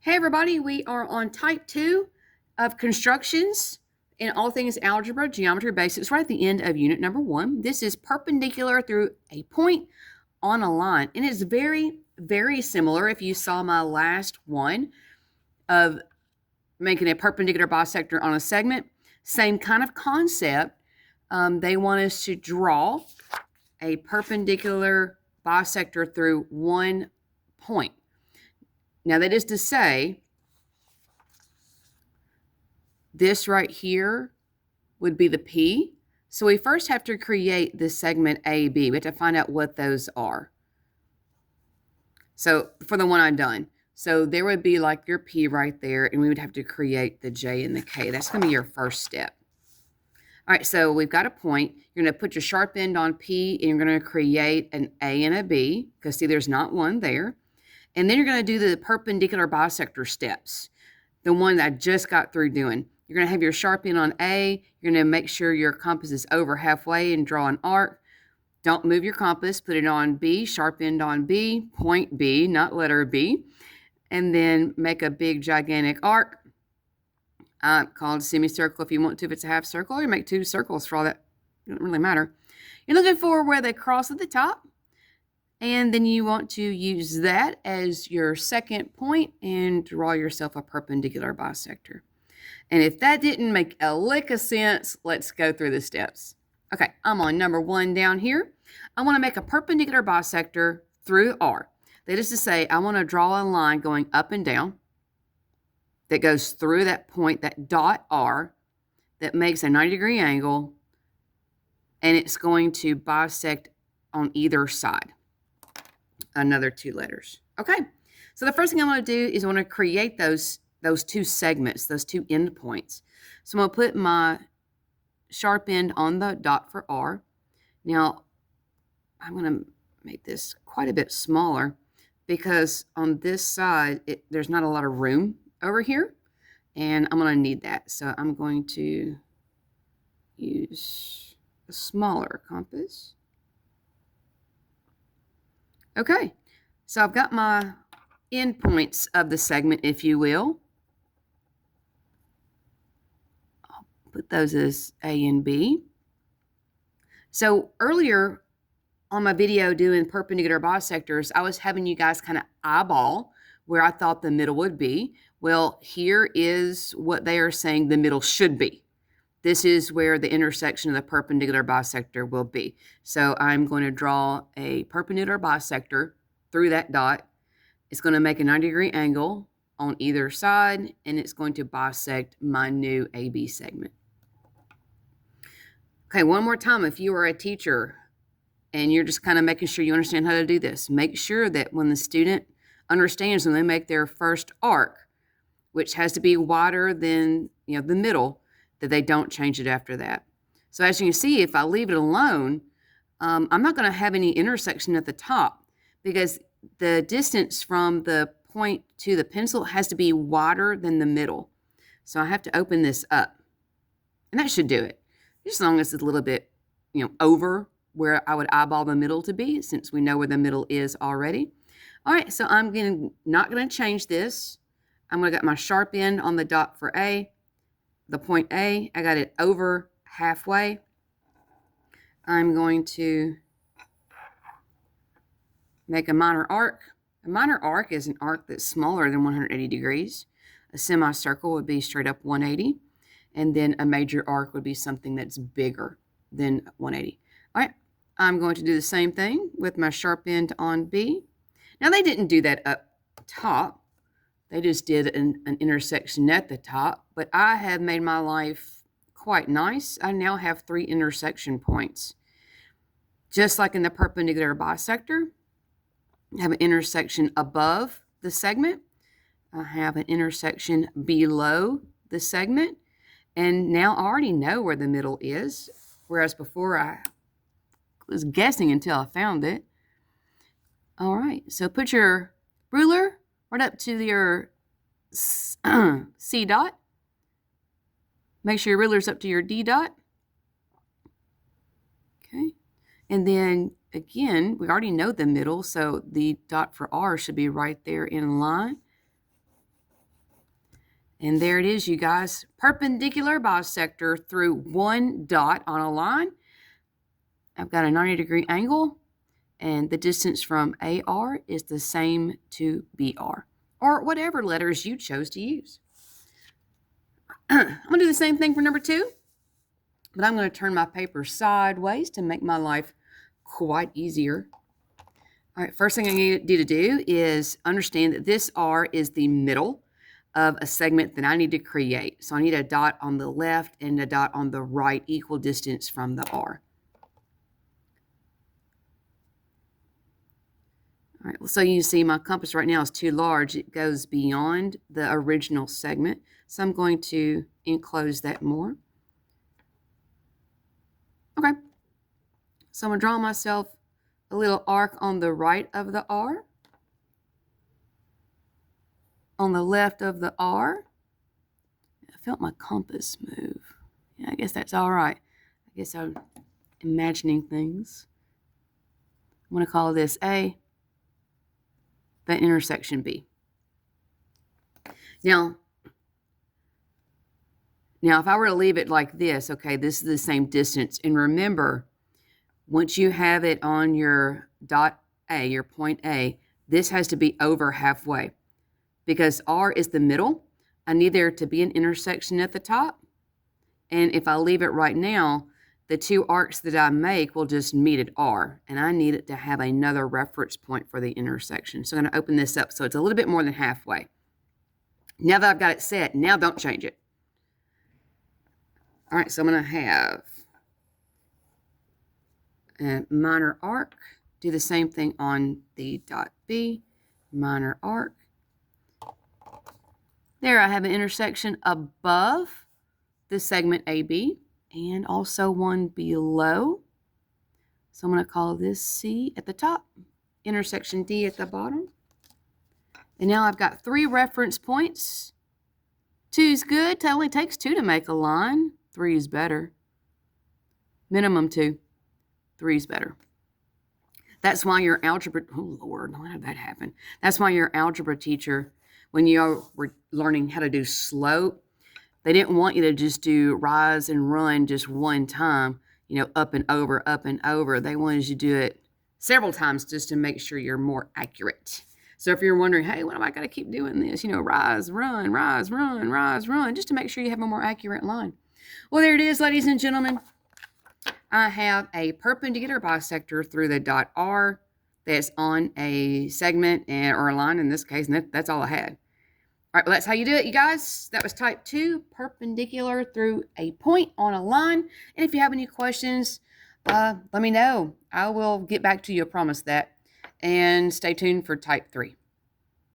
Hey everybody, we are on type 2 of constructions in all things algebra, geometry basics, right at the end of unit number 1. This is perpendicular through a point on a line. And it's very, very similar if you saw my last one of making a perpendicular bisector on a segment. Same kind of concept. They want us to draw a perpendicular bisector through one point. Now that is to say, this right here would be the P. So we first have to create the segment AB. We have to find out what those are. So for the one I've done. So there would be like your P right there, and we would have to create the J and the K. That's going to be your first step. All right, so we've got a point. You're going to put your sharp end on P, and you're going to create an A and a B, because see, there's not one there. And then you're going to do the perpendicular bisector steps, the one that I just got through doing. You're going to have your sharp end on A. You're going to make sure your compass is over halfway and draw an arc. Don't move your compass. Put it on B, sharp end on B, point B, not letter B. And then make a big, gigantic arc called a semicircle if you want to, if it's a half circle. Or you make two circles for all that. It doesn't really matter. You're looking for where they cross at the top. And then you want to use that as your second point and draw yourself a perpendicular bisector. And if that didn't make a lick of sense, let's go through the steps. Okay, I'm on number 1 down here. I want to make a perpendicular bisector through R. That is to say, I want to draw a line going up and down that goes through that point, that dot R, that makes a 90-degree angle, and it's going to bisect on either side. Another 2 letters. Okay, so the first thing I want to do is I want to create those two segments, those two end points. So I'm going to put my sharp end on the dot for R. Now, I'm going to make this quite a bit smaller because on this side, there's not a lot of room over here, and I'm going to need that. So I'm going to use a smaller compass. Okay, so I've got my end points of the segment, if you will. I'll put those as A and B. So earlier on my video doing perpendicular bisectors, I was having you guys kind of eyeball where I thought the middle would be. Well, here is what they are saying the middle should be. This is where the intersection of the perpendicular bisector will be. So I'm going to draw a perpendicular bisector through that dot. It's going to make a 90-degree angle on either side, and it's going to bisect my new AB segment. Okay, one more time. If you are a teacher and you're just kind of making sure you understand how to do this, make sure that when the student understands when they make their first arc, which has to be wider than the middle, that they don't change it after that. So as you can see, if I leave it alone, I'm not going to have any intersection at the top because the distance from the point to the pencil has to be wider than the middle. So I have to open this up. And that should do it. Just as long as it's a little bit, over where I would eyeball the middle to be, since we know where the middle is already. All right, so I'm not going to change this. I'm going to get my sharp end on the dot for A. The point A, I got it over halfway. I'm going to make a minor arc. A minor arc is an arc that's smaller than 180 degrees. A semicircle would be straight up 180. And then a major arc would be something that's bigger than 180. All right, I'm going to do the same thing with my sharp end on B. Now, they didn't do that up top. They just did an intersection at the top, but I have made my life quite nice. I now have 3 intersection points. Just like in the perpendicular bisector, I have an intersection above the segment. I have an intersection below the segment. And now I already know where the middle is, whereas before I was guessing until I found it. All right, so put your ruler right up to your C dot. Make sure your ruler's up to your D dot. Okay. And then again, we already know the middle, so the dot for R should be right there in line. And there it is, you guys. Perpendicular bisector through one dot on a line. I've got a 90-degree angle, and the distance from AR is the same to BR, or whatever letters you chose to use. I'm going to do the same thing for number 2, but I'm going to turn my paper sideways to make my life quite easier. All right, first thing I need you to do is understand that this R is the middle of a segment that I need to create. So I need a dot on the left and a dot on the right, equal distance from the R. All right, so you see my compass right now is too large. It goes beyond the original segment. So I'm going to enclose that more. Okay, so I'm going to draw myself a little arc on the right of the R. On the left of the R. I felt my compass move. Yeah, I guess that's all right. I guess I'm imagining things. I'm going to call this A, that intersection B. Now, if I were to leave it like this, okay, this is the same distance. And remember, once you have it on your dot A, your point A, this has to be over halfway. Because R is the middle, I need there to be an intersection at the top. And if I leave it right now, the two arcs that I make will just meet at R. And I need it to have another reference point for the intersection. So I'm going to open this up so it's a little bit more than halfway. Now that I've got it set, now don't change it. All right, so I'm going to have a minor arc. Do the same thing on the dot B, minor arc. There I have an intersection above the segment AB and also one below. So I'm going to call this C at the top, intersection D at the bottom. And now I've got 3 reference points. 2 is good. It only takes 2 to make a line. 3 is better. Minimum 2. 3 is better. That's why your algebra, oh Lord, how did that happen? That's why your algebra teacher, when you were learning how to do slope, they didn't want you to just do rise and run just one time, up and over, up and over. They wanted you to do it several times just to make sure you're more accurate. So if you're wondering, hey, what am I going to keep doing this? Rise, run, rise, run, rise, run, just to make sure you have a more accurate line. Well, there it is, ladies and gentlemen. I have a perpendicular bisector through the dot R that's on a segment or a line in this case, and that's all I had. All right, well, that's how you do it, you guys. That was type 2, perpendicular through a point on a line. And if you have any questions, let me know. I will get back to you, I promise that. And stay tuned for type 3.